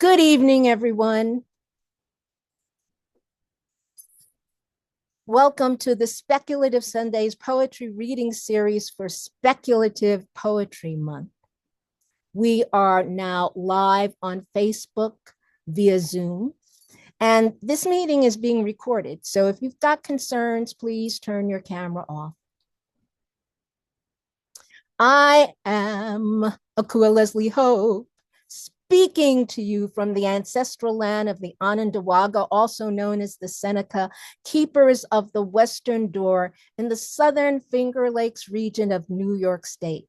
Good evening, everyone. Welcome to the Speculative Sundays Poetry Reading Series for Speculative Poetry Month. We are now live on Facebook via Zoom, and this meeting is being recorded. So if you've got concerns, please turn your camera off. I am Akua Lezli Hope, speaking to you from the ancestral land of the Onondaga, also known as the Seneca, keepers of the Western Door in the Southern Finger Lakes region of New York State.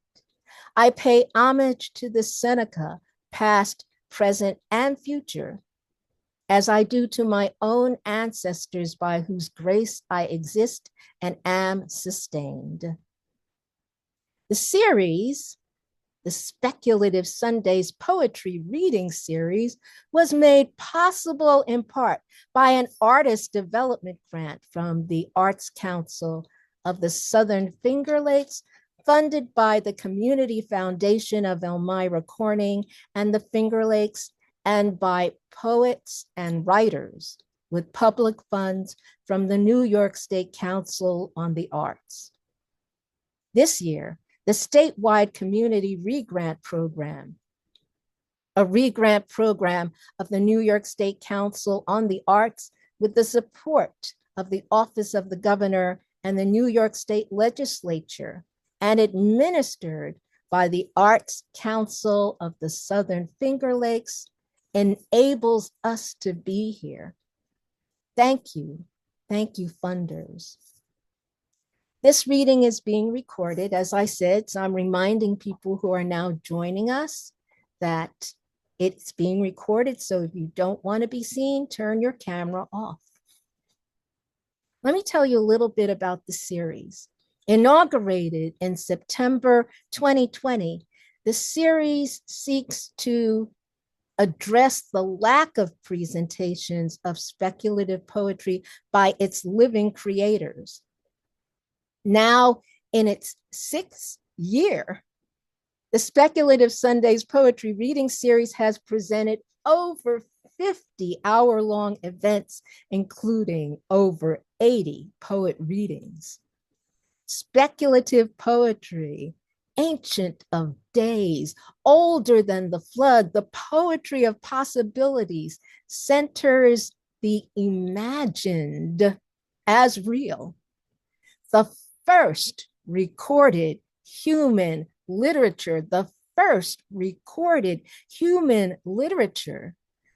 I pay homage to the Seneca, past, present, and future, as I do to my own ancestors by whose grace I exist and am sustained. The series, the Speculative Sundays Poetry Reading Series, was made possible in part by an artist development grant from the Arts Council of the Southern Finger Lakes, funded by the Community Foundation of Elmira Corning and the Finger Lakes, and by poets and writers with public funds from the New York State Council on the Arts. This year, the statewide community regrant program, a regrant program of the New York State Council on the Arts with the support of the Office of the Governor and the New York State Legislature, and administered by the Arts Council of the Southern Finger Lakes, enables us to be here. Thank you, funders. This reading is being recorded, as I said, so I'm reminding people who are now joining us that it's being recorded. So if you don't want to be seen, turn your camera off. Let me tell you a little bit about the series. Inaugurated in September 2020, the series seeks to address the lack of presentations of speculative poetry by its living creators. Now, in its 6th year, the Speculative Sundays Poetry Reading Series has presented over 50 hour-long events, including over 80 poet readings. Speculative poetry, ancient of days, older than the flood, the poetry of possibilities, centers the imagined as real. The first recorded human literature,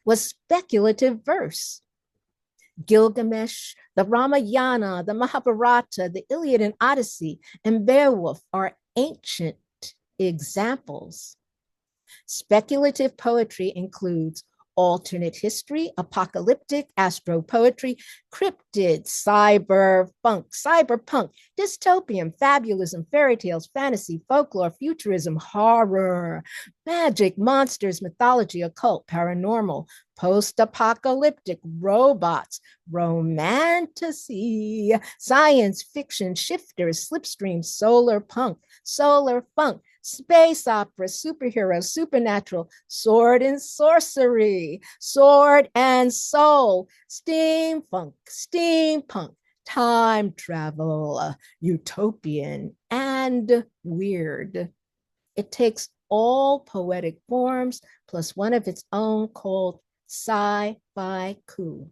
was speculative verse. Gilgamesh, the Ramayana, the Mahabharata, the Iliad and Odyssey, and Beowulf are ancient examples. Speculative poetry includes alternate history, apocalyptic, astropoetry, cryptid, cyberpunk, dystopian, fabulism, fairy tales, fantasy, folklore, futurism, horror, magic, monsters, mythology, occult, paranormal, post-apocalyptic, robots, romantasy, science fiction, shifters, slipstream, solar funk, space opera, superhero, supernatural, sword and sorcery, sword and soul, steampunk, time travel, utopian, and weird. It takes all poetic forms plus one of its own called sci-fi coup.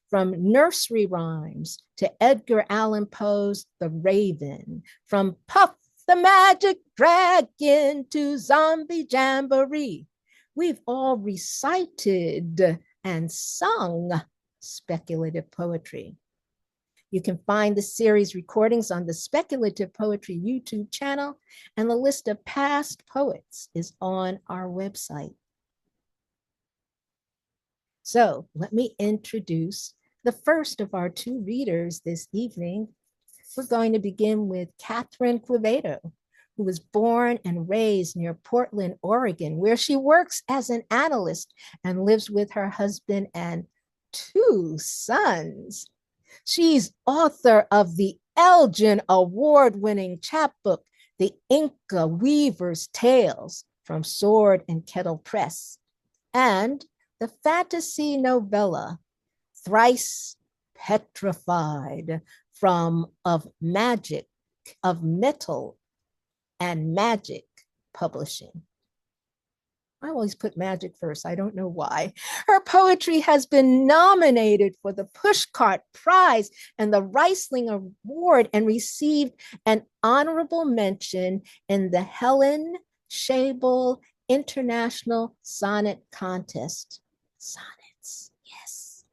From nursery rhymes to Edgar Allan Poe's The Raven, from Puff the Magic Dragon to Zombie Jamboree, we've all recited and sung speculative poetry. You can find the series recordings on the Speculative Poetry YouTube channel, and the list of past poets is on our website. So let me introduce the first of our 2 readers this evening. We're going to begin with Katherine Quevedo, who was born and raised near Portland, Oregon, where she works as an analyst and lives with her husband and 2 sons. She's author of the Elgin Award-winning chapbook, The Inca Weaver's Tales, from Sword and Kettle Press, and the fantasy novella, Thrice Petrified, from of Metal and Magic Publishing. I always put magic first. I don't know why. Her poetry has been nominated for the Pushcart Prize and the Reisling Award and received an honorable mention in the Helen Schabel International Sonnet Contest. Sonnets, yes.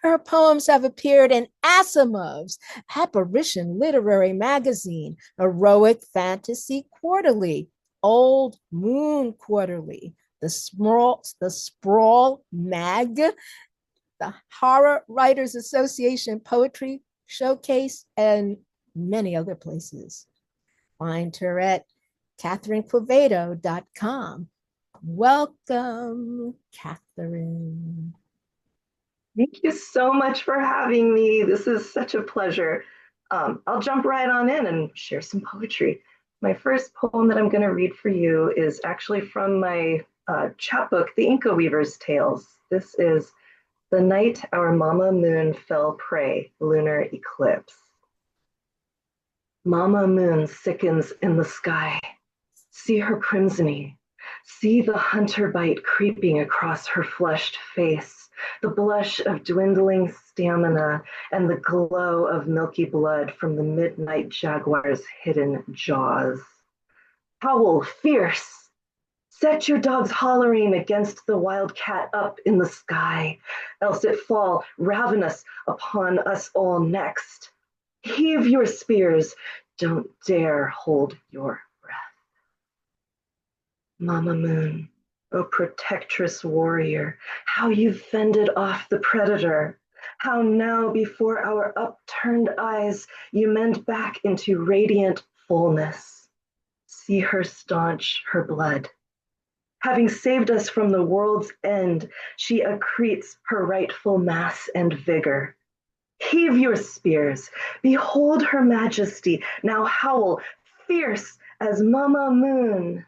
Her poems have appeared in Asimov's Apparition Literary Magazine, Heroic Fantasy Quarterly, Old Moon Quarterly, the Sprawl Mag, the Horror Writers Association Poetry Showcase, and many other places. Find her at KatherineQuevedo.com. Welcome, Katherine. Thank you so much for having me. This is such a pleasure. I'll jump right on in and share some poetry. My first poem that I'm going to read for you is actually from my chapbook, The Inca Weaver's Tales. This is The Night Our Mama Moon Fell Prey, Lunar Eclipse. Mama Moon sickens in the sky. See her crimsony. See the hunter bite creeping across her flushed face, the blush of dwindling stamina and the glow of milky blood from the midnight jaguar's hidden jaws. Howl fierce. Set your dogs hollering against the wild cat up in the sky, else it fall ravenous upon us all next. Heave your spears, don't dare hold your breath. Mama Moon, O protectress warrior, how you've fended off the predator, how now before our upturned eyes you mend back into radiant fullness. See her staunch her blood. Having saved us from the world's end, she accretes her rightful mass and vigor. Heave your spears, behold her majesty, now howl, fierce as Mama Moon.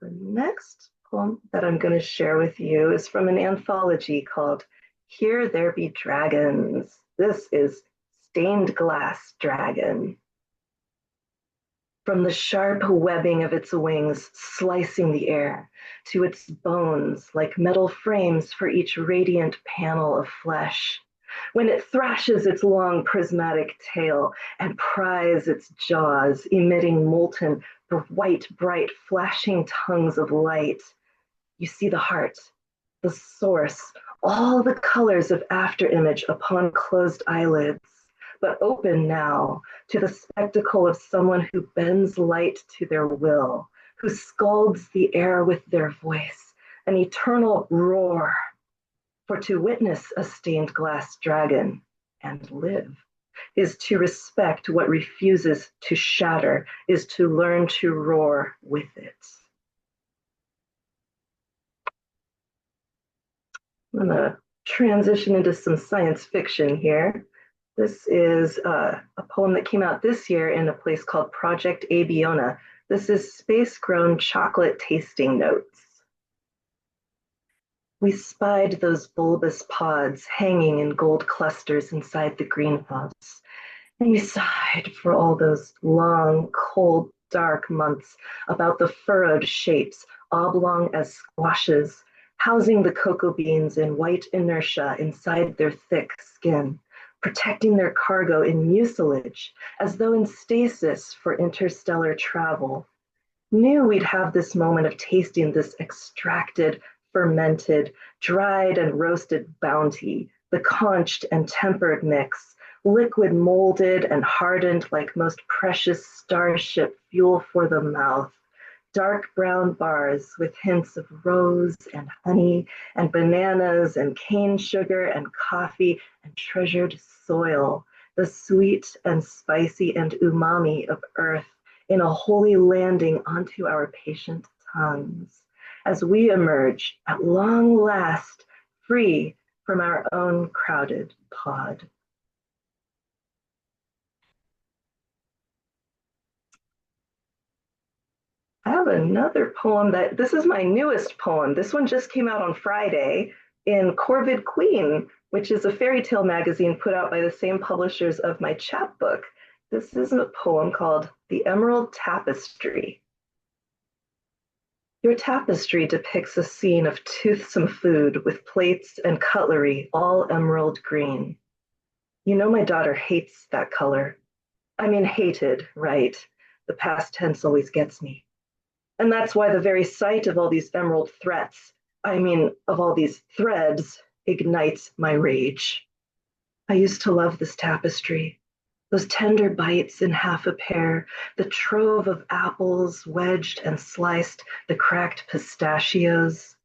The next poem that I'm going to share with you is from an anthology called Here There Be Dragons. This is Stained Glass Dragon. From the sharp webbing of its wings slicing the air to its bones like metal frames for each radiant panel of flesh, when it thrashes its long prismatic tail and pries its jaws, emitting molten, white, bright, flashing tongues of light, you see the heart, the source, all the colors of afterimage upon closed eyelids, but open now to the spectacle of someone who bends light to their will, who scalds the air with their voice, an eternal roar. For to witness a stained glass dragon and live is to respect what refuses to shatter, is to learn to roar with it. I'm gonna transition into some science fiction here. This is a poem that came out this year in a place called Project Abiona. This is space-grown chocolate tasting notes. We spied those bulbous pods hanging in gold clusters inside the greenhouse, and we sighed for all those long, cold, dark months about the furrowed shapes, oblong as squashes, housing the cocoa beans in white inertia inside their thick skin, protecting their cargo in mucilage, as though in stasis for interstellar travel. Knew we'd have this moment of tasting this extracted, fermented, dried and roasted bounty, the conched and tempered mix, liquid molded and hardened like most precious starship fuel for the mouth, dark brown bars with hints of rose and honey and bananas and cane sugar and coffee and treasured soil, the sweet and spicy and umami of earth in a holy landing onto our patient tongues as we emerge at long last free from our own crowded pod. I have another poem this is my newest poem. This one just came out on Friday in Corvid Queen, which is a fairy tale magazine put out by the same publishers of my chapbook. This is a poem called The Emerald Tapestry. Your tapestry depicts a scene of toothsome food with plates and cutlery, all emerald green. You know my daughter hates that color. I mean, hated, right? The past tense always gets me. And that's why the very sight of all these emerald of all these threads, ignites my rage. I used to love this tapestry, those tender bites in half a pear, the trove of apples wedged and sliced, the cracked pistachios.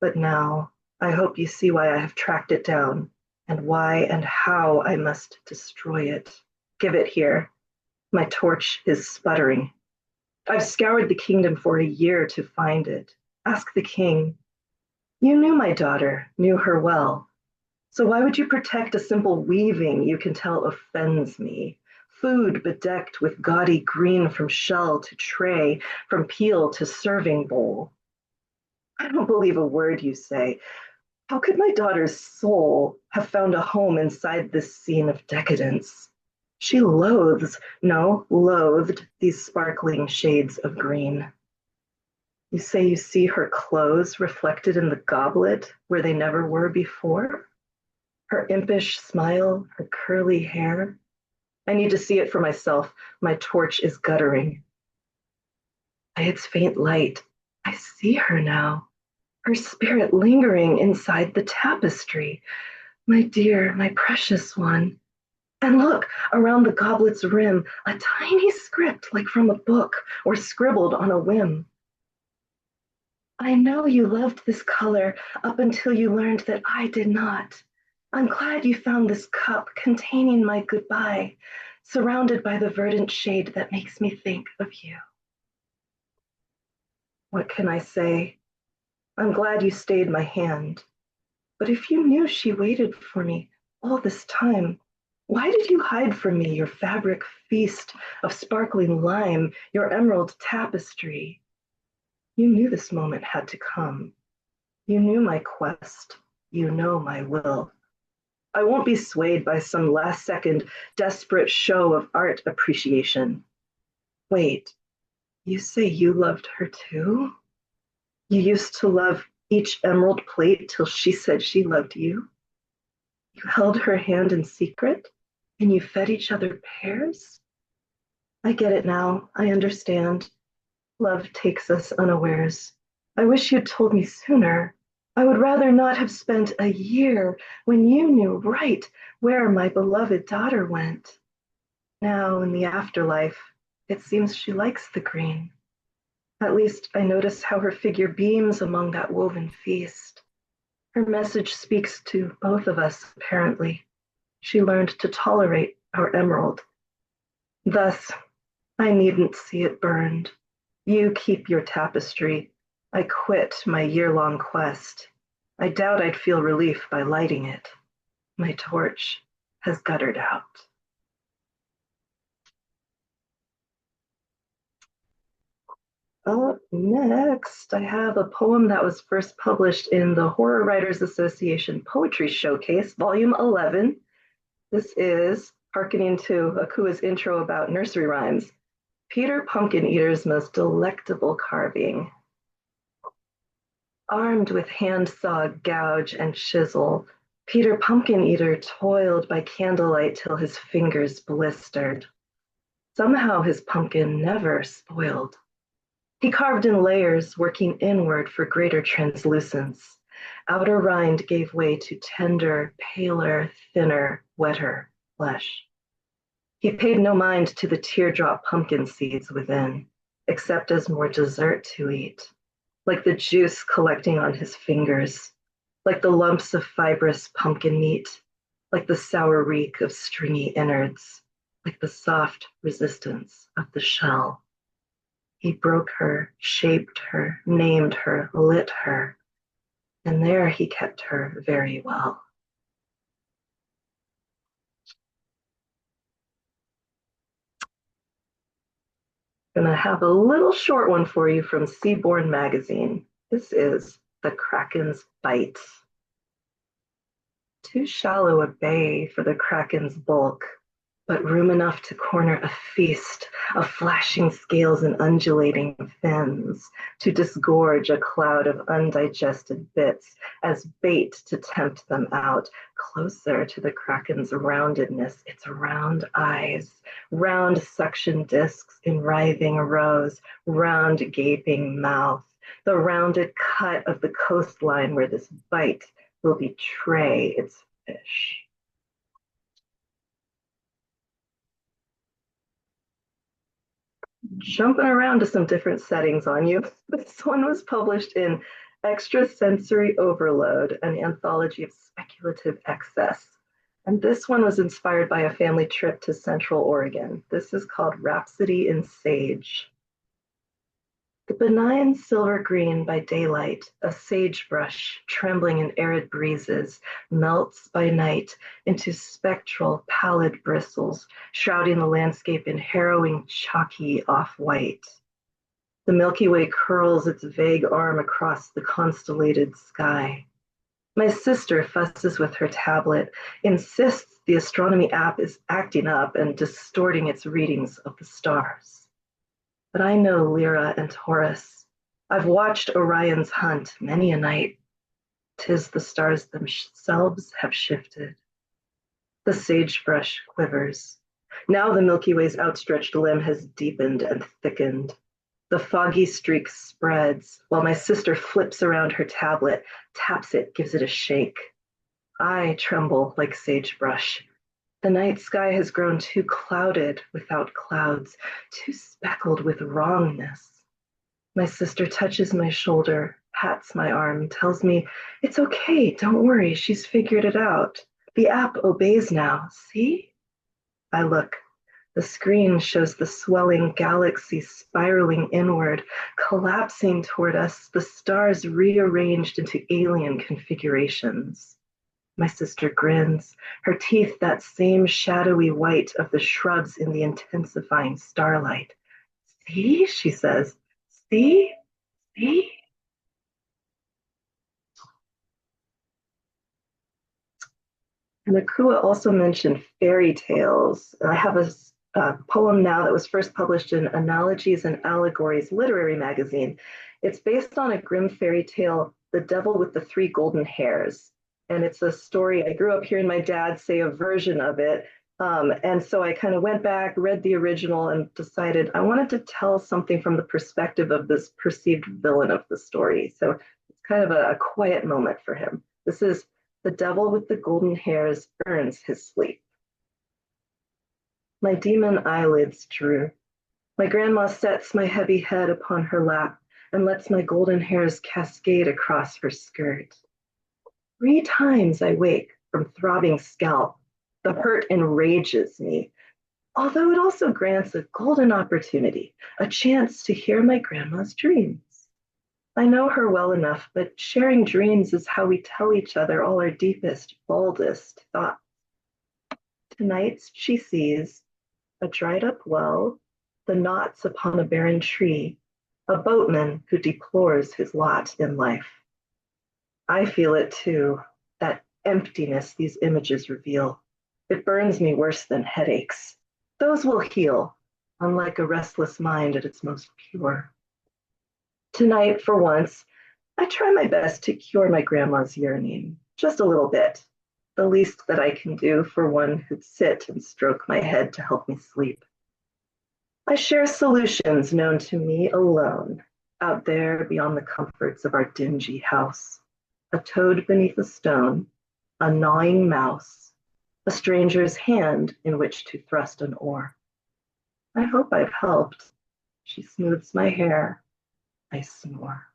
But now, I hope you see why I have tracked it down, and why and how I must destroy it. Give it here. My torch is sputtering. I've scoured the kingdom for a year to find it. Ask the king. You knew my daughter, knew her well. So why would you protect a simple weaving you can tell offends me? Food bedecked with gaudy green from shell to tray, from peel to serving bowl. I don't believe a word you say. How could my daughter's soul have found a home inside this scene of decadence? She loathed these sparkling shades of green. You say you see her clothes reflected in the goblet where they never were before? Her impish smile, her curly hair. I need to see it for myself. My torch is guttering. By its faint light, I see her now, her spirit lingering inside the tapestry. My dear, my precious one. And look, around the goblet's rim, a tiny script like from a book or scribbled on a whim. I know you loved this color up until you learned that I did not. I'm glad you found this cup containing my goodbye, surrounded by the verdant shade that makes me think of you. What can I say? I'm glad you stayed my hand. But if you knew she waited for me all this time, why did you hide from me your fabric feast of sparkling lime, your emerald tapestry? You knew this moment had to come. You knew my quest. You know my will. I won't be swayed by some last-second desperate show of art appreciation. Wait, you say you loved her too? You used to love each emerald plate till she said she loved you? You held her hand in secret, and you fed each other pears? I get it now. I understand. Love takes us unawares. I wish you'd told me sooner. I would rather not have spent a year when you knew right where my beloved daughter went. Now, in the afterlife, it seems she likes the green. At least I notice how her figure beams among that woven feast. Her message speaks to both of us, apparently. She learned to tolerate our emerald. Thus, I needn't see it burned. You keep your tapestry. I quit my year-long quest. I doubt I'd feel relief by lighting it. My torch has guttered out. Up next, I have a poem that was first published in the Horror Writers Association Poetry Showcase, Volume 11. This is, hearkening to Akua's intro about nursery rhymes, Peter Pumpkin Eater's most delectable carving. Armed with handsaw, gouge, and chisel, Peter Pumpkin Eater toiled by candlelight till his fingers blistered. Somehow his pumpkin never spoiled. He carved in layers, working inward for greater translucence. Outer rind gave way to tender, paler, thinner, wetter flesh. He paid no mind to the teardrop pumpkin seeds within, except as more dessert to eat, like the juice collecting on his fingers, like the lumps of fibrous pumpkin meat, like the sour reek of stringy innards, like the soft resistance of the shell. He broke her, shaped her, named her, lit her, and there he kept her very well. Gonna have a little short one for you from Seaborn Magazine. This is The Kraken's Bite. Too shallow a bay for the Kraken's bulk, but room enough to corner a feast of flashing scales and undulating fins, to disgorge a cloud of undigested bits as bait to tempt them out, closer to the Kraken's roundedness, its round eyes, round suction discs in writhing rows, round gaping mouth, the rounded cut of the coastline where this bite will betray its fish. Jumping around to some different settings on you. This one was published in Extrasensory Overload, an anthology of speculative excess. And this one was inspired by a family trip to Central Oregon. This is called Rhapsody in Sage. The benign silver green by daylight, a sagebrush trembling in arid breezes, melts by night into spectral, pallid bristles, shrouding the landscape in harrowing, chalky off-white. The Milky Way curls its vague arm across the constellated sky. My sister fusses with her tablet, insists the astronomy app is acting up and distorting its readings of the stars. But I know Lyra and Taurus. I've watched Orion's hunt many a night. 'Tis the stars themselves have shifted. The sagebrush quivers. Now the Milky Way's outstretched limb has deepened and thickened. The foggy streak spreads, while my sister flips around her tablet, taps it, gives it a shake. I tremble like sagebrush. The night sky has grown too clouded without clouds, too speckled with wrongness. My sister touches my shoulder, pats my arm, tells me, it's okay, don't worry, she's figured it out. The app obeys now, see? I look. The screen shows the swelling galaxy spiraling inward, collapsing toward us, the stars rearranged into alien configurations. My sister grins, her teeth that same shadowy white of the shrubs in the intensifying starlight. See, she says, see, see? And Akua also mentioned fairy tales. I have a poem now that was first published in Analogies and Allegories Literary Magazine. It's based on a grim fairy tale, The Devil with the Three Golden Hairs. And it's a story, I grew up hearing my dad say a version of it. And so I kind of went back, read the original, and decided I wanted to tell something from the perspective of this perceived villain of the story. So it's kind of a quiet moment for him. This is The Devil with the Golden Hairs Earns His Sleep. My demon eyelids drew. My grandma sets my heavy head upon her lap and lets my golden hairs cascade across her skirt. 3 times I wake from throbbing scalp. The hurt enrages me, although it also grants a golden opportunity, a chance to hear my grandma's dreams. I know her well enough, but sharing dreams is how we tell each other all our deepest, boldest thoughts. Tonight she sees a dried up well, the knots upon a barren tree, a boatman who deplores his lot in life. I feel it too, that emptiness these images reveal. It burns me worse than headaches. Those will heal, unlike a restless mind at its most pure. Tonight, for once, I try my best to cure my grandma's yearning, just a little bit, the least that I can do for one who'd sit and stroke my head to help me sleep. I share solutions known to me alone, out there beyond the comforts of our dingy house. A toad beneath a stone, a gnawing mouse, a stranger's hand in which to thrust an oar. I hope I've helped. She smooths my hair. I snore.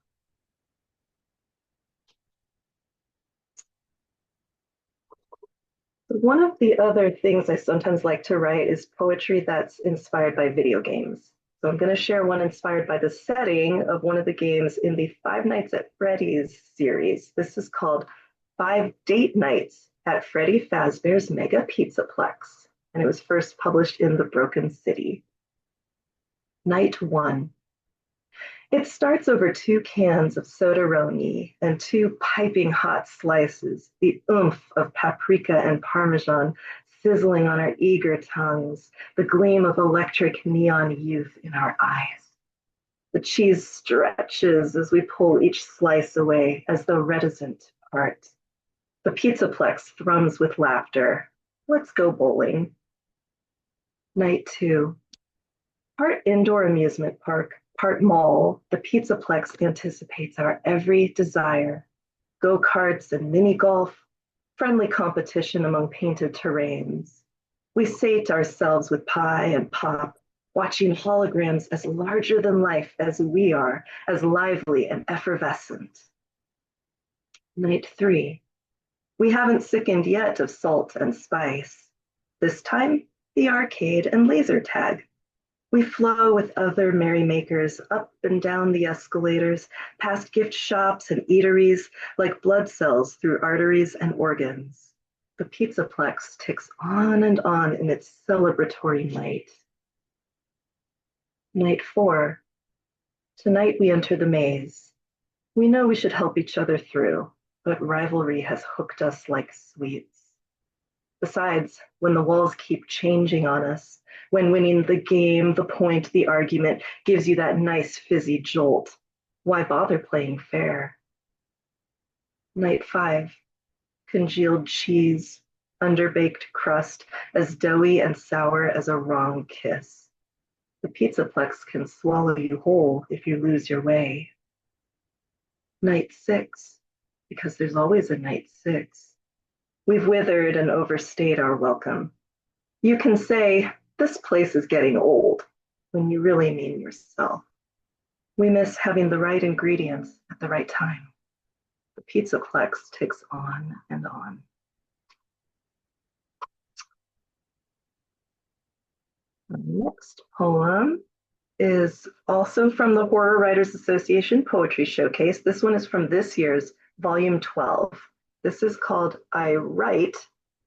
One of the other things I sometimes like to write is poetry that's inspired by video games. So I'm going to share one inspired by the setting of one of the games in the Five Nights at Freddy's series. This is called 5 Date Nights at Freddy Fazbear's Mega Pizzaplex, and it was first published in The Broken City. Night 1. It starts over 2 cans of soda-roni and 2 piping hot slices, the oomph of paprika and parmesan sizzling on our eager tongues, the gleam of electric neon youth in our eyes. The cheese stretches as we pull each slice away as though reticent part. The pizzaplex thrums with laughter. Let's go bowling. Night 2. Part indoor amusement park, part mall, the pizzaplex anticipates our every desire. Go-karts and mini golf, friendly competition among painted terrains. We sate ourselves with pie and pop, watching holograms as larger than life as we are, as lively and effervescent. Night 3. We haven't sickened yet of salt and spice. This time, the arcade and laser tag. We flow with other merrymakers up and down the escalators, past gift shops and eateries, like blood cells through arteries and organs. The pizzaplex ticks on and on in its celebratory night. Night 4. Tonight we enter the maze. We know we should help each other through, but rivalry has hooked us like sweets. Besides, when the walls keep changing on us, when winning the game, the point, the argument gives you that nice fizzy jolt, why bother playing fair? Night 5. Congealed cheese, underbaked crust, as doughy and sour as a wrong kiss. The pizzaplex can swallow you whole if you lose your way. Night 6, because there's always a night 6. We've withered and overstayed our welcome. You can say, this place is getting old, when you really mean yourself. We miss having the right ingredients at the right time. The pizzaplex ticks on and on. The next poem is also from the Horror Writers Association Poetry Showcase. This one is from this year's Volume 12. This is called I Write,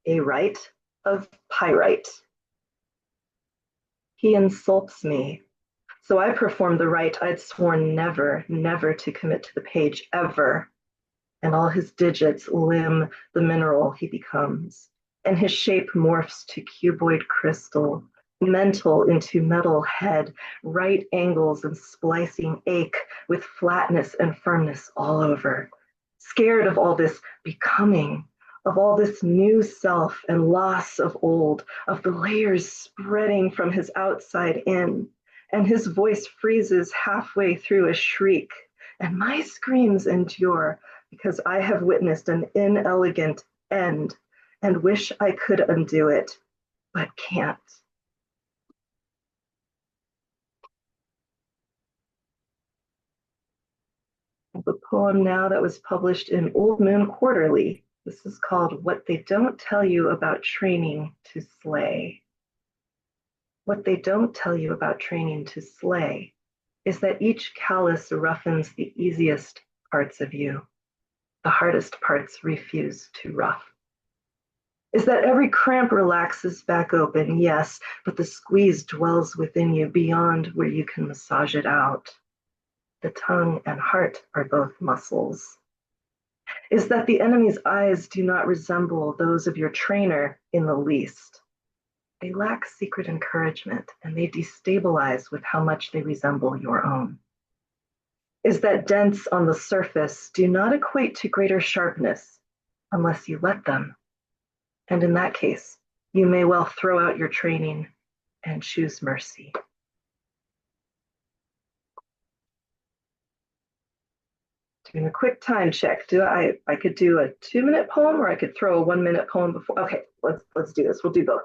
a Rite of Pyrite. He insults me, so I perform the rite I'd sworn never, never to commit to the page, ever. And all his digits limn the mineral he becomes, and his shape morphs to cuboid crystal, mental into metal head, right angles and splicing ache with flatness and firmness all over. Scared of all this becoming, of all this new self and loss of old, of the layers spreading from his outside in, and his voice freezes halfway through a shriek, and my screams endure because I have witnessed an inelegant end and wish I could undo it, but can't. The poem now that was published in Old Moon Quarterly. This is called What They Don't Tell You About Training to Slay. What they don't tell you about training to slay is that each callus roughens the easiest parts of you. The hardest parts refuse to rough. Is that every cramp relaxes back open, yes, but the squeeze dwells within you beyond where you can massage it out. The tongue and heart are both muscles. Is that the enemy's eyes do not resemble those of your trainer in the least. They lack secret encouragement, and they destabilize with how much they resemble your own. Is that dents on the surface do not equate to greater sharpness unless you let them. And in that case, you may well throw out your training and choose mercy. Doing a quick time check. I could do a 2-minute poem, or I could throw a 1-minute poem before. Okay, let's do this. We'll do both.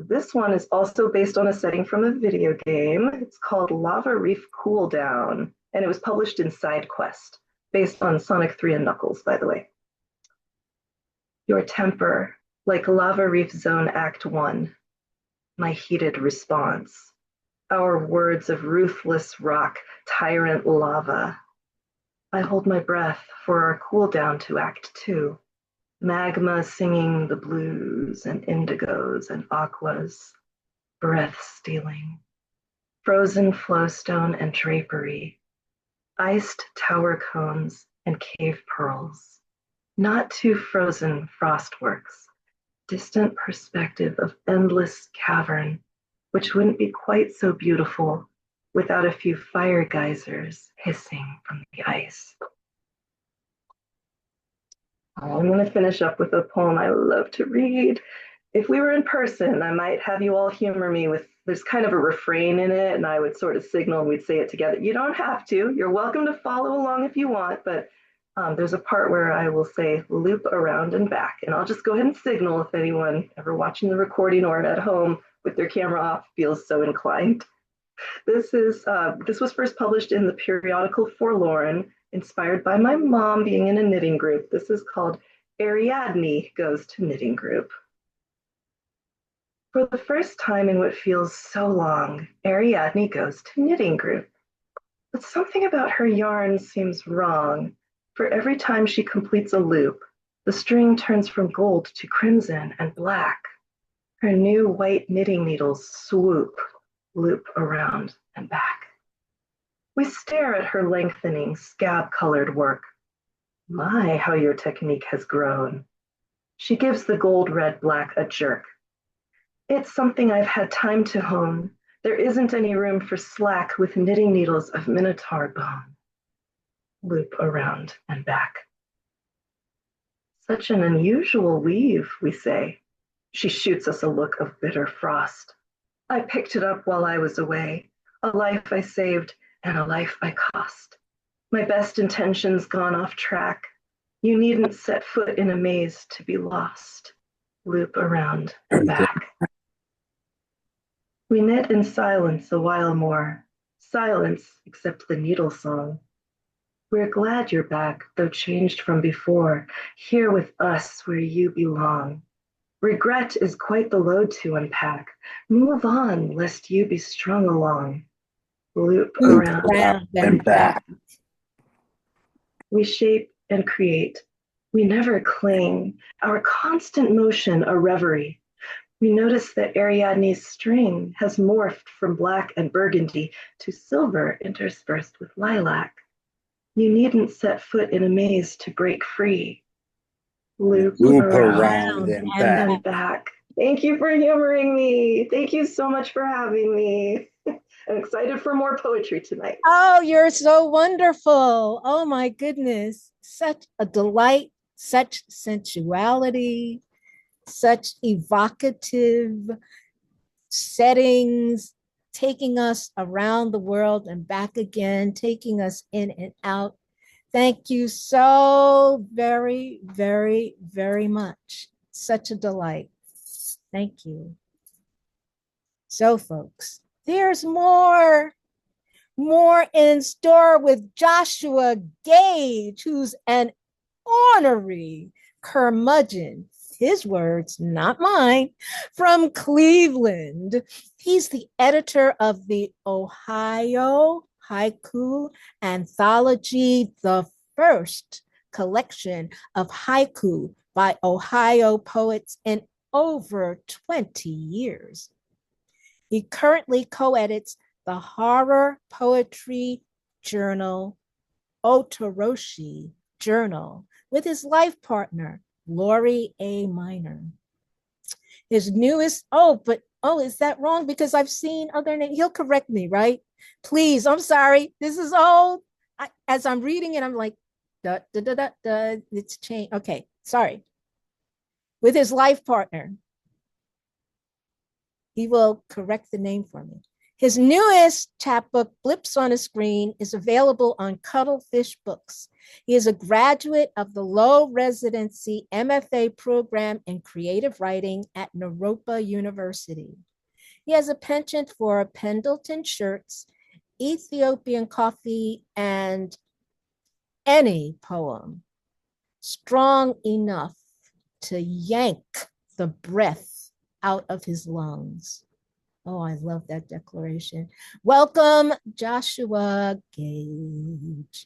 This one is also based on a setting from a video game. It's called Lava Reef Cool Down, and it was published in Side Quest, based on Sonic 3 and Knuckles, by the way. Your temper, like Lava Reef Zone Act 1, my heated response. Our words of ruthless rock, tyrant lava. I hold my breath for our cool down to Act 2. Magma singing the blues and indigos and aquas, breath stealing. frozen flowstone and drapery, iced tower cones and cave pearls, not too frozen frostworks, distant perspective of endless cavern, which wouldn't be quite so beautiful without a few fire geysers hissing from the ice. I'm going to finish up with a poem I love to read. If we were in person, I might have you all humor me with, there's kind of a refrain in it, and I would sort of signal and we'd say it together. You don't have to. You're welcome to follow along if you want, but there's a part where I will say loop around and back, and I'll just go ahead and signal if anyone ever watching the recording or at home with their camera off feels so inclined. This was first published in the periodical Forlorn, inspired by my mom being in a knitting group. This is called Ariadne Goes to Knitting Group. For the first time in what feels so long, Ariadne goes to knitting group. But something about her yarn seems wrong. For every time she completes a loop, the string turns from gold to crimson and black. Her new white knitting needles swoop, loop around and back. We stare at her lengthening, scab-colored work. My, how your technique has grown. She gives the gold-red-black a jerk. It's something I've had time to hone. There isn't any room for slack with knitting needles of minotaur bone. Loop around and back. Such an unusual weave, we say. She shoots us a look of bitter frost. I picked it up while I was away. A life I saved and a life I cost. My best intentions gone off track. You needn't set foot in a maze to be lost. Loop around and back. We knit in silence a while more. Silence except the needle song. We're glad you're back, though changed from before, here with us where you belong. Regret is quite the load to unpack. Move on, lest you be strung along. Loop around and back. We shape and create. We never cling. Our constant motion a reverie. We notice that Ariadne's string has morphed from black and burgundy to silver interspersed with lilac. You needn't set foot in a maze to break free. Loop around and back. Thank you for humoring me. Thank you so much for having me. I'm excited for more poetry tonight. Oh, you're so wonderful. Oh my goodness. Such a delight, such sensuality, such evocative settings, taking us around the world and back again, taking us in and out. Thank you so very, very, very much. Such a delight. Thank you. So, folks, there's more in store with Joshua Gage, who's an ornery curmudgeon. His words, not mine, from Cleveland. He's the editor of the Ohio Haiku Anthology, the first collection of haiku by Ohio poets in over 20 years. He currently co-edits the horror poetry journal, Otoroshi Journal, with his life partner, Lori A. Minor. His newest, is that wrong? Because I've seen other names. He'll correct me, right? Please, I'm sorry. This is old. As I'm reading it, I'm like, it's changed. Okay, sorry. With his life partner, he will correct the name for me. His newest chapbook, Blips on a Screen, is available on Cuttlefish Books. He is a graduate of the Low Residency MFA Program in Creative Writing at Naropa University. He has a penchant for Pendleton shirts, Ethiopian coffee, and any poem strong enough to yank the breath out of his lungs. Oh, I love that declaration. Welcome, Joshua Gage.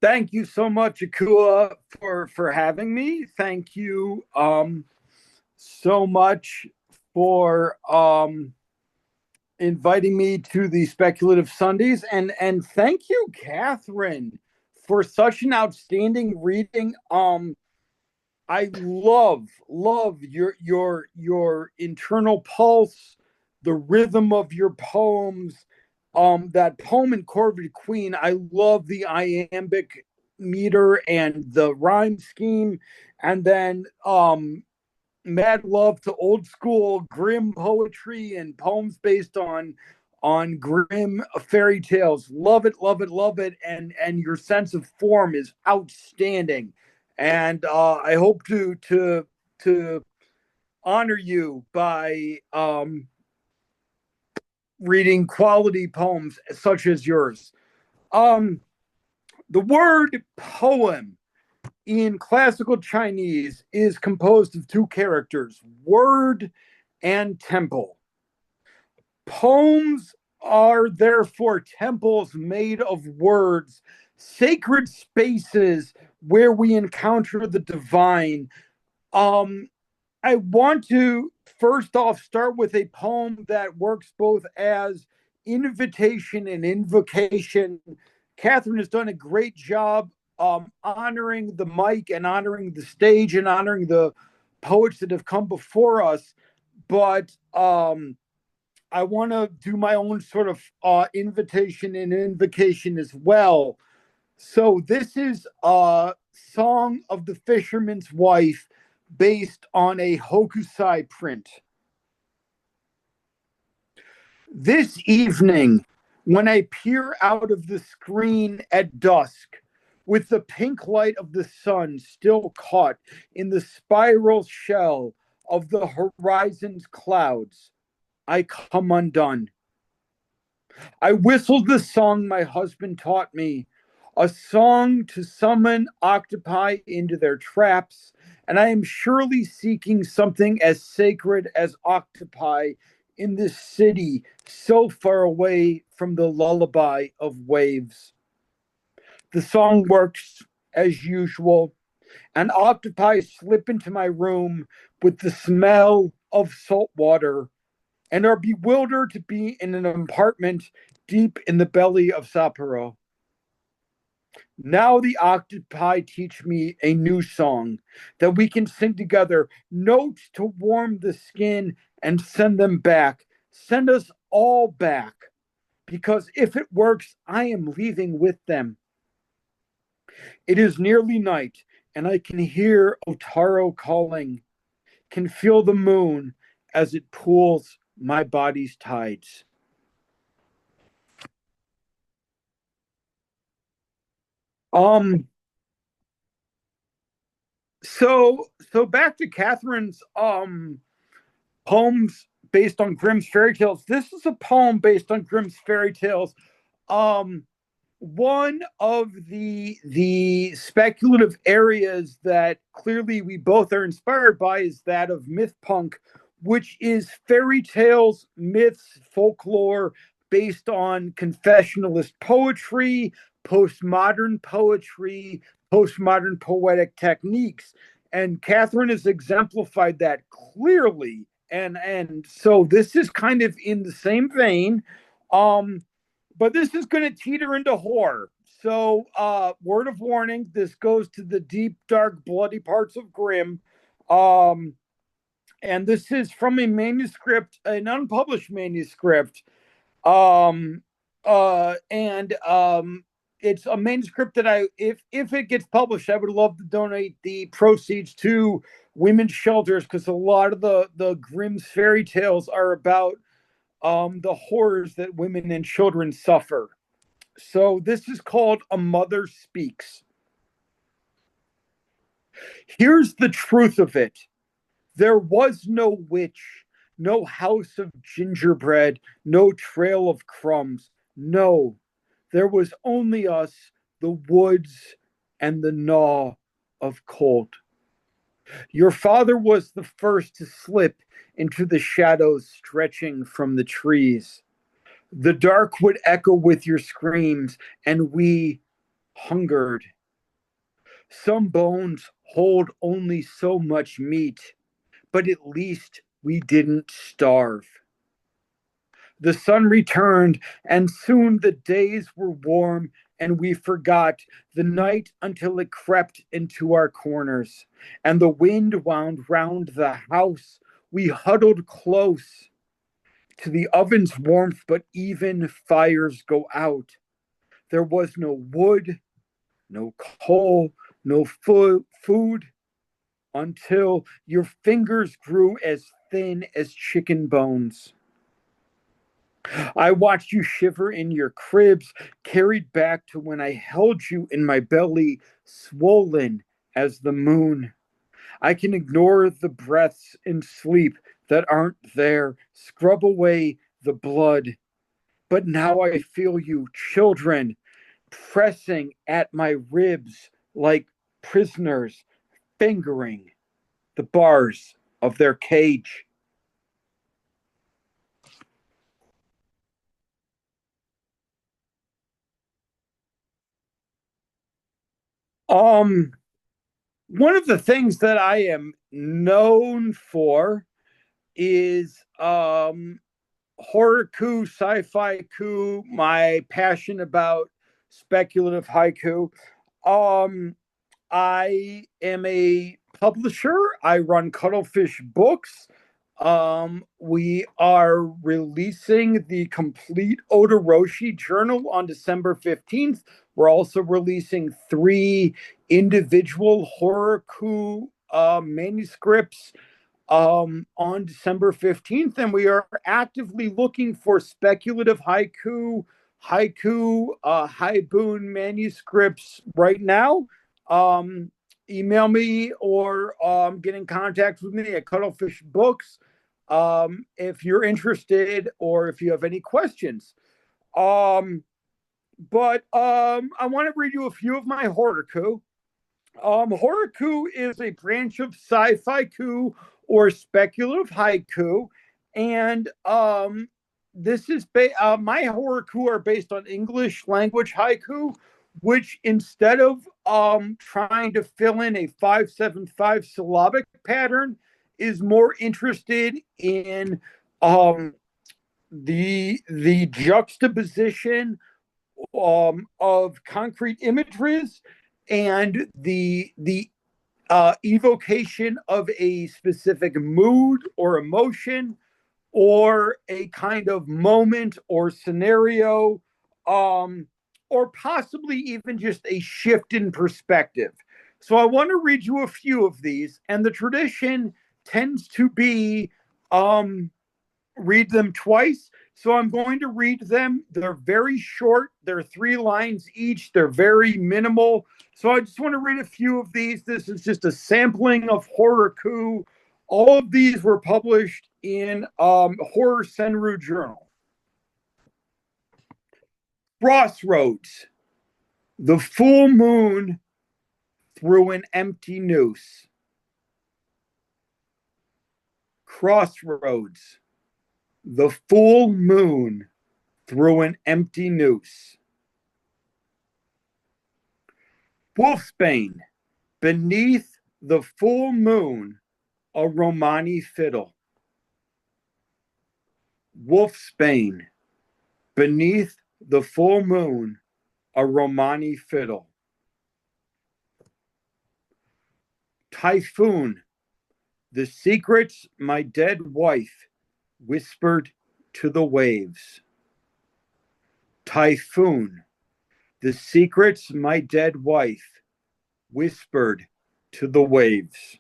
Thank you so much, Akua, for having me. Thank you so much for inviting me to the Speculative Sundays, and thank you, Catherine, for such an outstanding reading. I love your internal pulse, the rhythm of your poems. That poem in Corvid Queen, I love the iambic meter and the rhyme scheme, and then mad love to old school grim poetry and poems based on grim fairy tales. Love it, love it, love it, and your sense of form is outstanding. And I hope to honor you by reading quality poems such as yours. Um, the word poem in classical Chinese is composed of two characters, word and temple. Poems are therefore temples made of words, sacred spaces where we encounter the divine. Um, I want to first off start with a poem that works both as invitation and invocation. Catherine has done a great job honoring the mic and honoring the stage and honoring the poets that have come before us. But I want to do my own sort of invitation and invocation as well. So this is a Song of the Fisherman's Wife based on a Hokusai print. This evening, when I peer out of the screen at dusk, with the pink light of the sun still caught in the spiral shell of the horizon's clouds, I come undone. I whistled the song my husband taught me, a song to summon octopi into their traps, and I am surely seeking something as sacred as octopi in this city so far away from the lullaby of waves. The song works as usual, and octopi slip into my room with the smell of salt water and are bewildered to be in an apartment deep in the belly of Sapporo. Now the octopi teach me a new song that we can sing together, notes to warm the skin and send them back. Send us all back, because if it works, I am leaving with them. It is nearly night, and I can hear Otaro calling, can feel the moon as it pools my body's tides. Um, so back to Catherine's poems based on Grimm's fairy tales. This is a poem based on Grimm's fairy tales. Um, One of the speculative areas that clearly we both are inspired by is that of myth punk, which is fairy tales, myths, folklore based on confessionalist poetry, postmodern poetry, postmodern poetic techniques. And Catherine has exemplified that clearly. And so this is kind of in the same vein. Um, but this is going to teeter into horror. So, word of warning: this goes to the deep, dark, bloody parts of Grimm. Um, and this is from a manuscript, an unpublished manuscript. Um, and It's a manuscript that if it gets published, I would love to donate the proceeds to women's shelters, because a lot of the Grimm's fairy tales are about the horrors that women and children suffer. So this is called A Mother Speaks. Here's the truth of it. There was no witch, no house of gingerbread, no trail of crumbs. No, there was only us, the woods, and the gnaw of cold. Your father was the first to slip into the shadows stretching from the trees. The dark would echo with your screams, and we hungered. Some bones hold only so much meat, but at least we didn't starve. The sun returned, and soon the days were warm, and we forgot the night until it crept into our corners, and the wind wound round the house. We huddled close to the oven's warmth, but even fires go out. There was no wood, no coal, no food, until your fingers grew as thin as chicken bones. I watched you shiver in your cribs, carried back to when I held you in my belly, swollen as the moon. I can ignore the breaths in sleep that aren't there, scrub away the blood. But now I feel you, children, pressing at my ribs like prisoners, fingering the bars of their cage. One of the things that I am known for is horror-ku, sci-fi ku, my passion about speculative haiku. I am a publisher. I run Cuttlefish Books. We are releasing the complete Otoroshi Journal on December 15th. We're also releasing 3 individual horror-ku manuscripts on December 15th, and we are actively looking for speculative haibun manuscripts right now. Email me or get in contact with me at Cuttlefish Books if you're interested or if you have any questions. I want to read you a few of my horror-ku. Horror-ku is a branch of sci-fi ku or speculative haiku, and this is my horror-ku are based on English language haiku, which instead of trying to fill in a 575 syllabic pattern, is more interested in the juxtaposition of concrete images and the evocation of a specific mood or emotion or a kind of moment or scenario, or possibly even just a shift in perspective. So I want to read you a few of these, and the tradition tends to be read them twice. So I'm going to read them. They're very short. They're 3 lines each. They're very minimal. So I just want to read a few of these. This is just a sampling of horror-ku. All of these were published in Horror Senru Journal. Crossroads. The full moon through an empty noose. Crossroads. The full moon through an empty noose. Wolfsbane. Beneath the full moon, a Romani fiddle. Wolfsbane. Beneath the full moon, a Romani fiddle. Typhoon. The secrets my dead wife whispered to the waves. Typhoon. The secrets my dead wife whispered to the waves.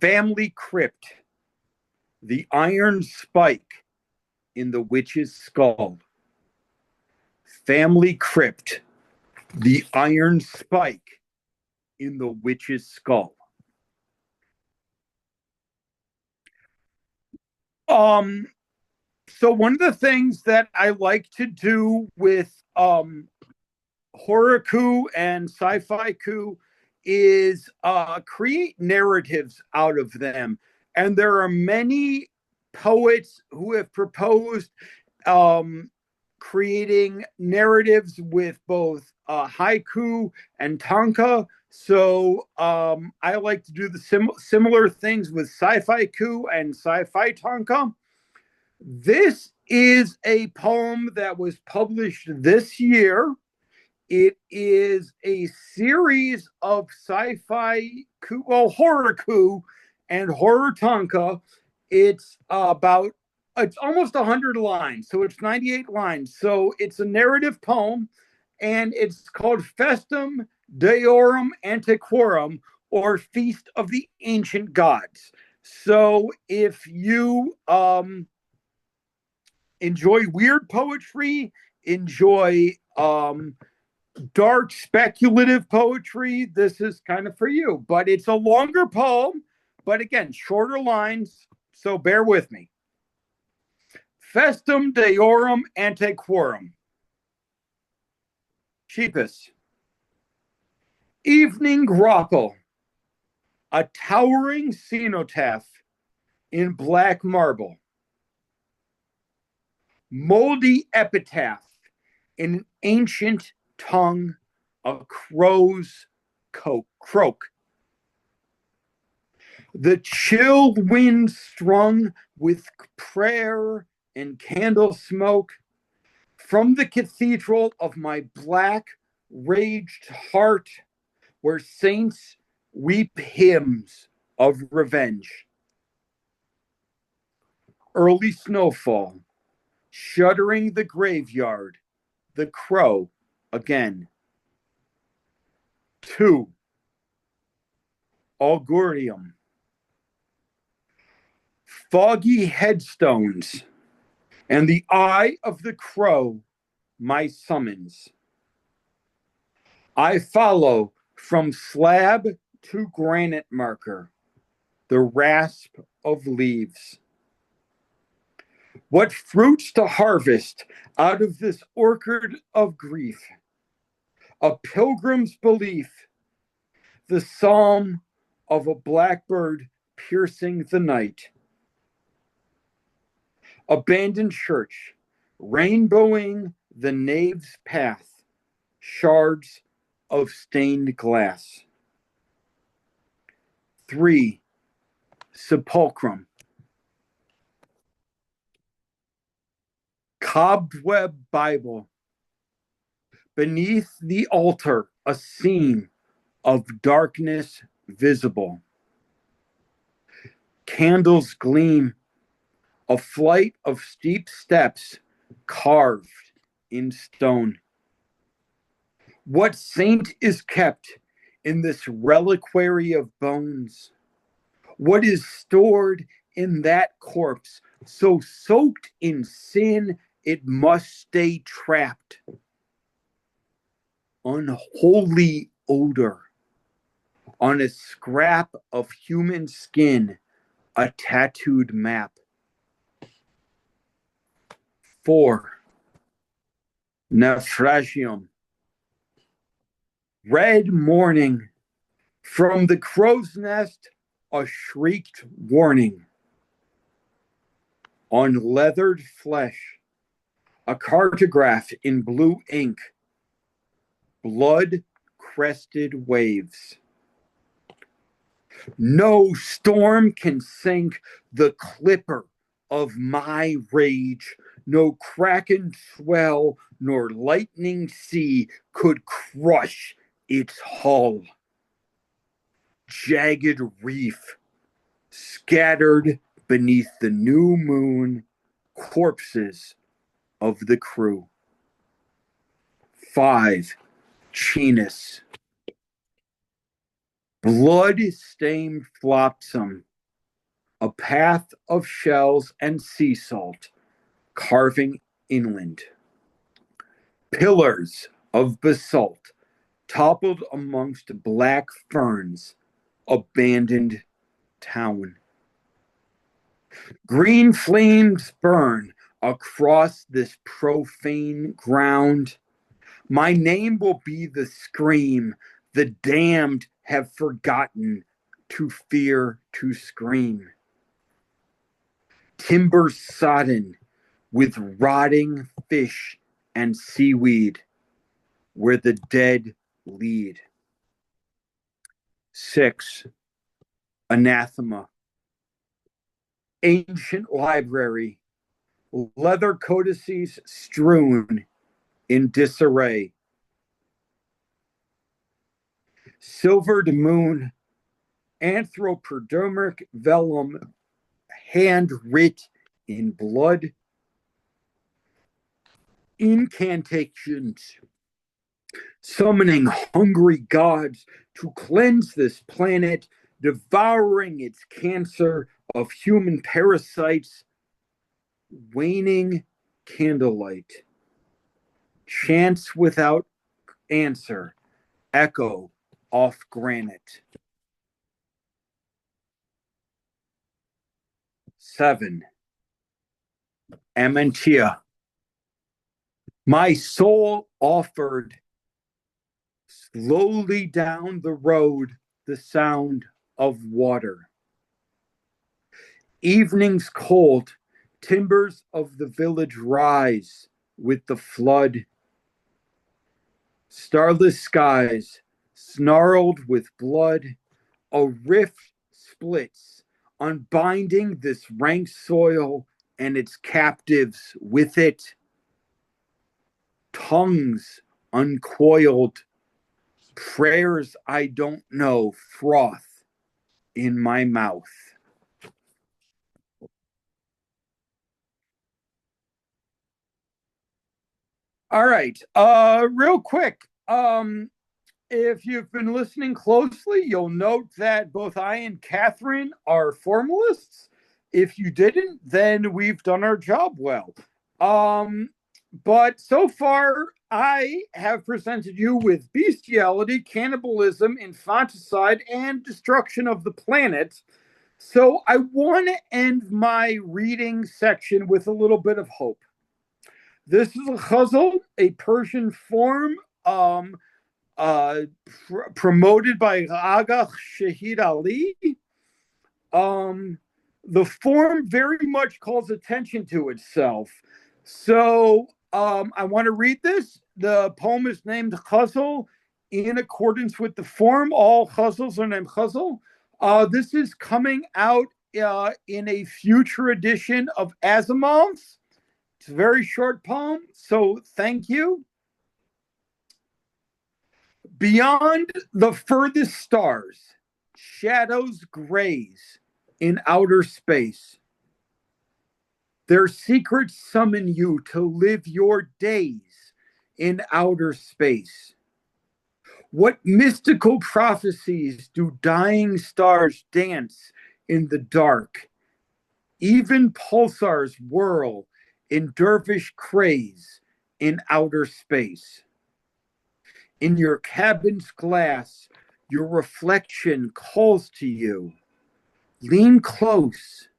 Family crypt. The iron spike in the witch's skull. Family crypt. The iron spike in the witch's skull. So one of the things that I like to do with horror-ku and sci-fi-ku is create narratives out of them. And there are many poets who have proposed creating narratives with both haiku and tanka. So I like to do the similar things with sci-fi ku and sci-fi tanka. This is a poem that was published this year. It is a series of sci-fi ku, well, horror ku and horror tanka. It's it's almost 100 lines, so it's 98 lines. So it's a narrative poem, and it's called Festum Deorum Antiquorum, or Feast of the Ancient Gods. So if you enjoy weird poetry, enjoy dark speculative poetry, this is kind of for you. But it's a longer poem, but again, shorter lines, so bear with me. Festum Deorum Antiquorum. Cheapest. Evening grapple. A towering cenotaph in black marble. Moldy epitaph in an ancient tongue, a crow's croak. The chill wind strung with prayer and candle smoke from the cathedral of my black raged heart, where saints weep hymns of revenge. Early snowfall, shuddering the graveyard, the crow again. 2. Augurium. Foggy headstones, and the eye of the crow, my summons. I follow from slab to granite marker, the rasp of leaves. What fruits to harvest out of this orchard of grief? A pilgrim's belief, the psalm of a blackbird piercing the night. Abandoned church, rainbowing the nave's path, shards of stained glass. 3. Sepulchrum. Cobweb Bible. Beneath the altar, a scene of darkness visible. Candles gleam, a flight of steep steps carved in stone. What saint is kept in this reliquary of bones? What is stored in that corpse, so soaked in sin it must stay trapped? Unholy odor on a scrap of human skin, a tattooed map. 4. Naufragium. Red morning. From the crow's nest, a shrieked warning. On leathered flesh, a cartograph in blue ink. Blood-crested waves. No storm can sink the clipper of my rage. No kraken swell nor lightning sea could crush its hull. Jagged reef, scattered beneath the new moon, corpses of the crew. 5. Chenus. Blood-stained flotsam, a path of shells and sea salt, carving inland. Pillars of basalt, toppled amongst black ferns, abandoned town. Green flames burn across this profane ground. My name will be the scream the damned have forgotten to fear to scream. Timber sodden with rotting fish and seaweed where the dead lead. 6. Anathema. Ancient library, leather codices strewn in disarray. Silvered moon, anthropodermic vellum, hand writ in blood. Incantations, summoning hungry gods to cleanse this planet, devouring its cancer of human parasites. Waning candlelight, chants without answer, echo off granite. 7. Amentia. My soul offered slowly down the road the sound of water. Evenings cold, timbers of the village rise with the flood. Starless skies, snarled with blood, a rift splits, unbinding this rank soil and its captives with it. Tongues uncoiled, prayers I don't know froth in my mouth. All right, real quick. If you've been listening closely, you'll note that both I and Katherine are formalists. If you didn't, then we've done our job well. But so far, I have presented you with bestiality, cannibalism, infanticide, and destruction of the planet. So I want to end my reading section with a little bit of hope. This is a ghazal, a Persian form promoted by Aga Shahid Ali. The form very much calls attention to itself. So I want to read this. The poem is named Ghazal in accordance with the form. All ghazals are named Ghazal. This is coming out in a future edition of Asimov's. It's a very short poem, so thank you. Beyond the furthest stars, shadows graze in outer space. Their secrets summon you to live your days in outer space. What mystical prophecies do dying stars dance in the dark? Even pulsars whirl in dervish craze in outer space. In your cabin's glass, your reflection calls to you. Lean close.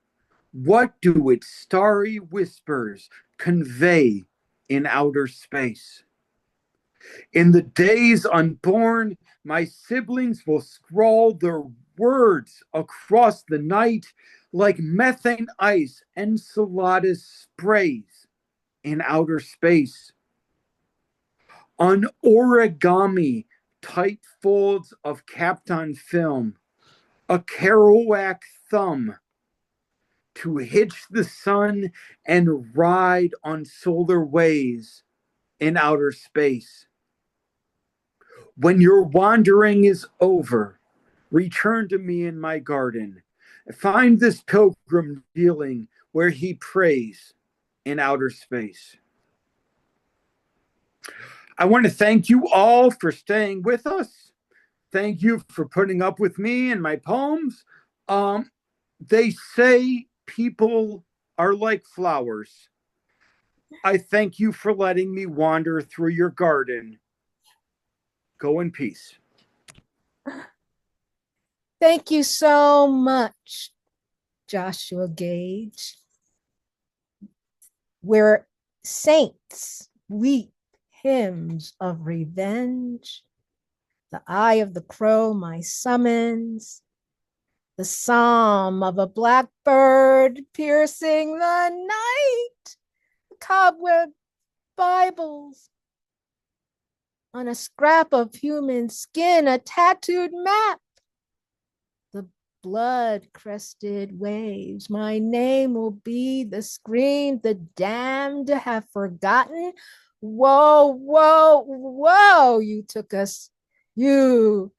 What do its starry whispers convey in outer space? In the days unborn, my siblings will scrawl their words across the night like methane ice Enceladus sprays in outer space. On origami, tight folds of Kapton film, a Kerouac thumb to hitch the sun and ride on solar ways in outer space. When your wandering is over, return to me in my garden. Find this pilgrim kneeling where he prays in outer space. I want to thank you all for staying with us. Thank you for putting up with me and my poems. They say people are like flowers. I thank you for letting me wander through your garden. Go in peace. Thank you so much, Joshua Gage. Where saints weep hymns of revenge, the eye of the crow my summons, the psalm of a blackbird piercing the night, the cobweb Bibles, on a scrap of human skin, a tattooed map, the blood-crested waves. My name will be the screen the damned have forgotten. Whoa, whoa, whoa, you took us. You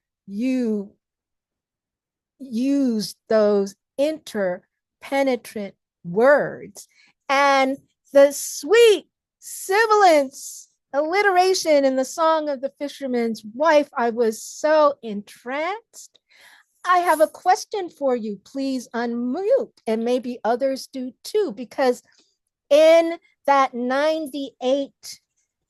used those interpenetrant words. And the sweet sibilance alliteration in the Song of the Fisherman's Wife, I was so entranced. I have a question for you. Please unmute, and maybe others do too, because in that 98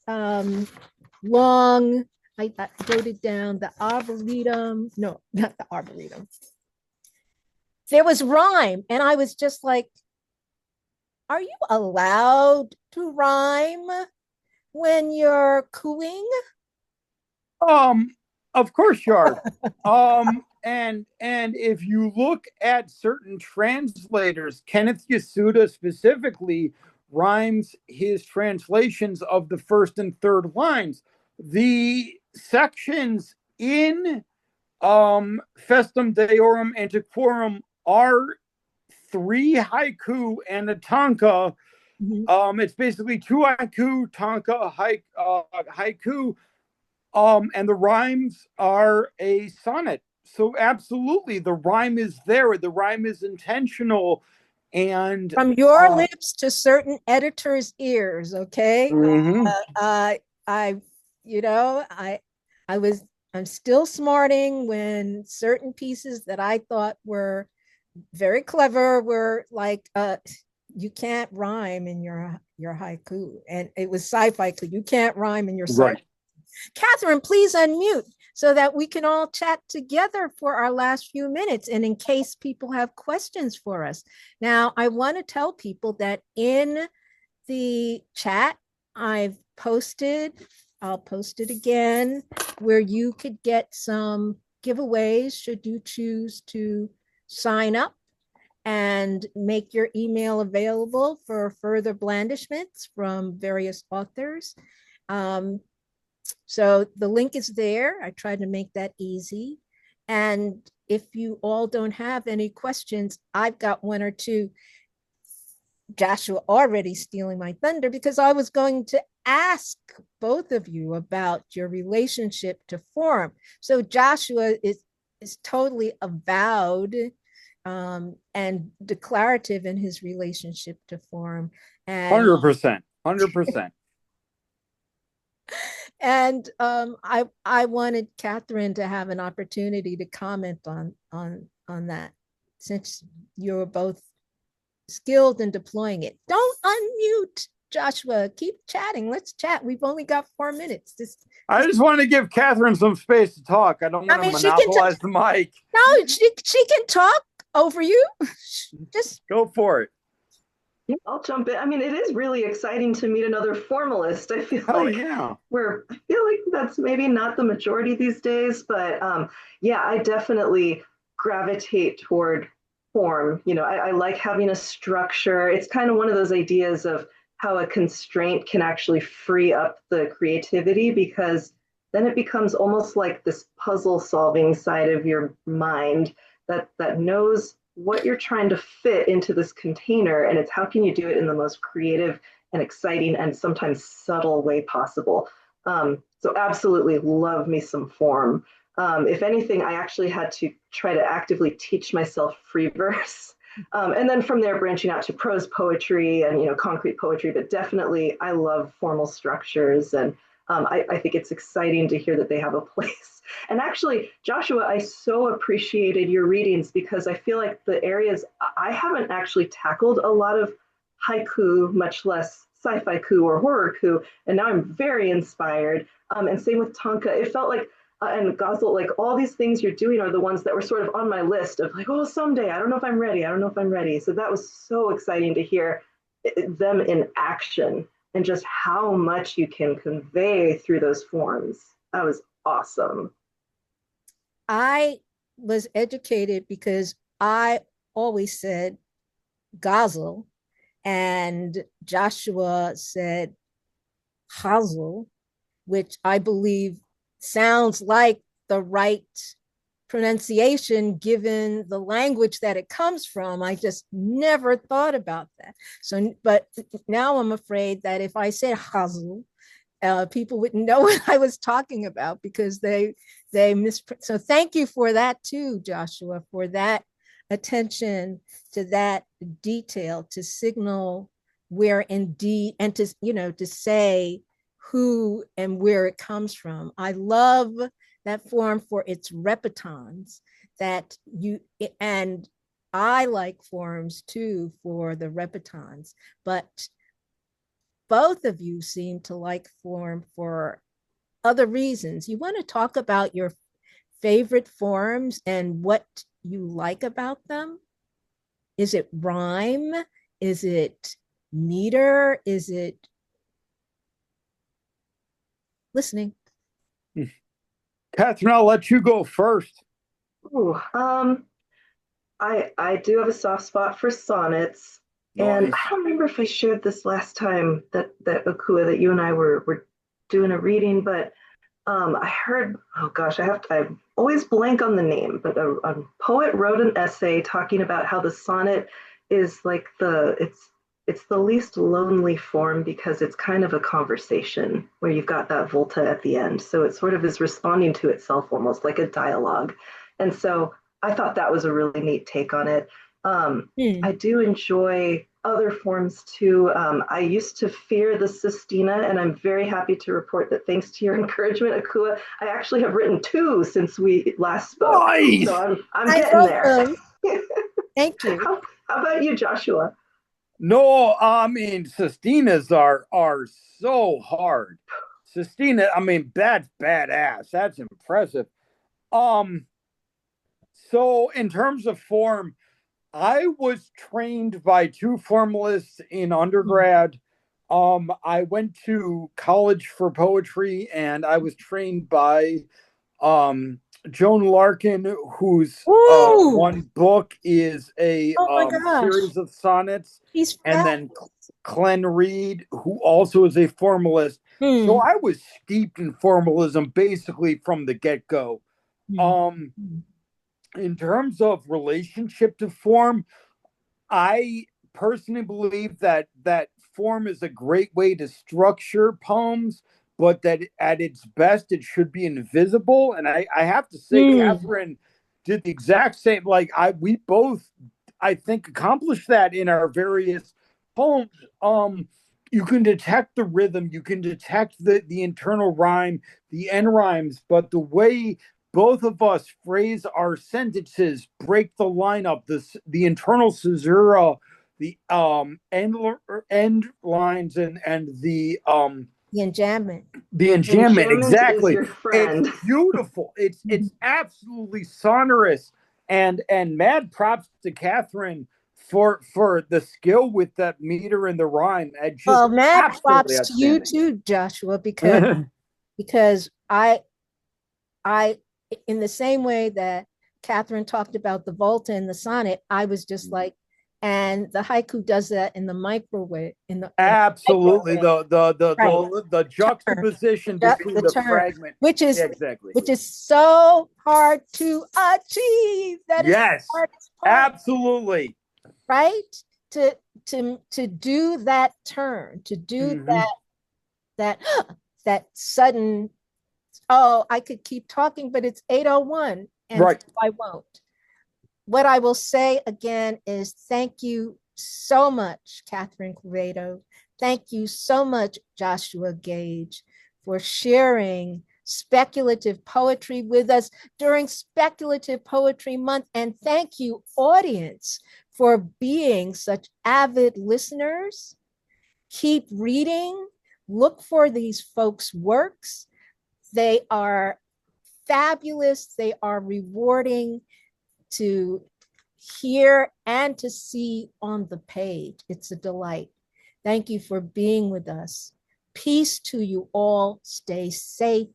long, I wrote it down, the Arboretum, no, not the Arboretum. There was rhyme, and I was just like, are you allowed to rhyme when you're cooing? Of course you are. And if you look at certain translators, Kenneth Yasuda specifically rhymes his translations of the first and third lines. The sections in Festum Deorum Antiquorum are 3 haiku and a tanka. Mm-hmm. It's basically 2 haiku, tanka, haiku, and the rhymes are a sonnet. So absolutely, the rhyme is there. The rhyme is intentional, and from your lips to certain editors' ears. Okay, mm-hmm. I'm still smarting when certain pieces that I thought were very clever were like, you can't rhyme in your haiku, and it was sci-fi. You can't rhyme in your sci-fi. Right. Katherine, please unmute so that we can all chat together for our last few minutes, and in case people have questions for us. Now, I want to tell people that in the chat, I'll post it again, where you could get some giveaways should you choose to sign up and make your email available for further blandishments from various authors. So the link is there. I tried to make that easy. And if you all don't have any questions, I've got one or two. Joshua already stealing my thunder, because I was going to ask both of you about your relationship to form. So Joshua is totally avowed and declarative in his relationship to form. And 100%. And I wanted Katherine to have an opportunity to comment on that, since you were both skilled in deploying it. Don't unmute, Joshua. Keep chatting. Let's chat. We've only got 4 minutes. I just want to give Katherine some space to talk. I don't want to monopolize the mic. No, she can talk over you. Just go for it. Yeah, I'll jump in. I mean, it is really exciting to meet another formalist. I feel like that's maybe not the majority these days, but yeah, I definitely gravitate toward form. You know, I like having a structure. It's kind of one of those ideas of how a constraint can actually free up the creativity, because then it becomes almost like this puzzle solving side of your mind that knows what you're trying to fit into this container, and it's how can you do it in the most creative and exciting and sometimes subtle way possible. So absolutely love me some form. If anything, I actually had to try to actively teach myself free verse. And then from there, branching out to prose poetry and, concrete poetry, but definitely I love formal structures. And I think it's exciting to hear that they have a place. And actually, Joshua, I so appreciated your readings, because I feel like the areas I haven't actually tackled a lot of haiku, much less sci-fi-ku or horror-ku, and now I'm very inspired. And same with tanka. It felt like, and ghazal, like all these things you're doing are the ones that were sort of on my list of like, oh, someday, I don't know if I'm ready. So that was so exciting to hear them in action and just how much you can convey through those forms. That was awesome. I was educated because I always said ghazal, and Joshua said Hazel, which I believe sounds like the right pronunciation given the language that it comes from. I just never thought about that. So, but now I'm afraid that if I said Hazel, people wouldn't know what I was talking about because they so thank you for that too, Joshua, for that attention to that detail, to signal where indeed, and to, you know, to say who and where it comes from. I love that form for its repetons that you, and I like forms too for the repetons, but both of you seem to like form for other reasons. You want to talk about your favorite forms and what you like about them? Is it rhyme? Is it meter? Is it listening? Catherine, I'll let you go first. Ooh, I do have a soft spot for sonnets. And I don't remember if I shared this last time that Akua, that you and I were doing a reading, but I heard, oh gosh, I always blank on the name, but a poet wrote an essay talking about how the sonnet is like it's the least lonely form because it's kind of a conversation where you've got that volta at the end. So it sort of is responding to itself almost like a dialogue. And so I thought that was a really neat take on it. I do enjoy other forms too. I used to fear the sestina, and I'm very happy to report that thanks to your encouragement, Akua, I actually have written 2 since we last spoke. Nice. So I'm getting there. Thank you. How about you, Joshua? No, I mean, sestinas are so hard. Sestina, I mean, that's badass. That's impressive. So in terms of form, I was trained by 2 formalists in undergrad. I went to college for poetry, and I was trained by Joan Larkin, whose one book is a series of sonnets, and then Glenn Reed, who also is a formalist. So I was steeped in formalism basically from the get-go. In terms of relationship to form, I personally believe that form is a great way to structure poems, but that at its best, it should be invisible. And I have to say, Catherine did the exact same. Like we both, I think, accomplished that in our various poems. You can detect the rhythm, you can detect the internal rhyme, the end rhymes, but the way both of us phrase our sentences, break the lineup, the internal caesura, the end lines, and the enjambment. The enjambment, exactly. Is your friend. It's beautiful. It's absolutely sonorous, and mad props to Catherine for the skill with that meter and the rhyme. Well, mad props to you too, Joshua, because I in the same way that Catherine talked about the volta and the sonnet, I was just like, and the haiku does that in the microwave. Absolutely, the juxtaposition between the fragment, which is so hard to achieve. That yes, absolutely, right. To do that turn, to do that sudden. Oh, I could keep talking, but it's 8:01, and so I won't. What I will say again is thank you so much, Katherine Quevedo. Thank you so much, Joshua Gage, for sharing speculative poetry with us during Speculative Poetry Month. And thank you, audience, for being such avid listeners. Keep reading. Look for these folks' works. They are fabulous. They are rewarding to hear and to see on the page. It's a delight. Thank you for being with us. Peace to you all. Stay safe.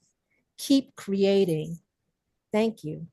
Keep creating. Thank you.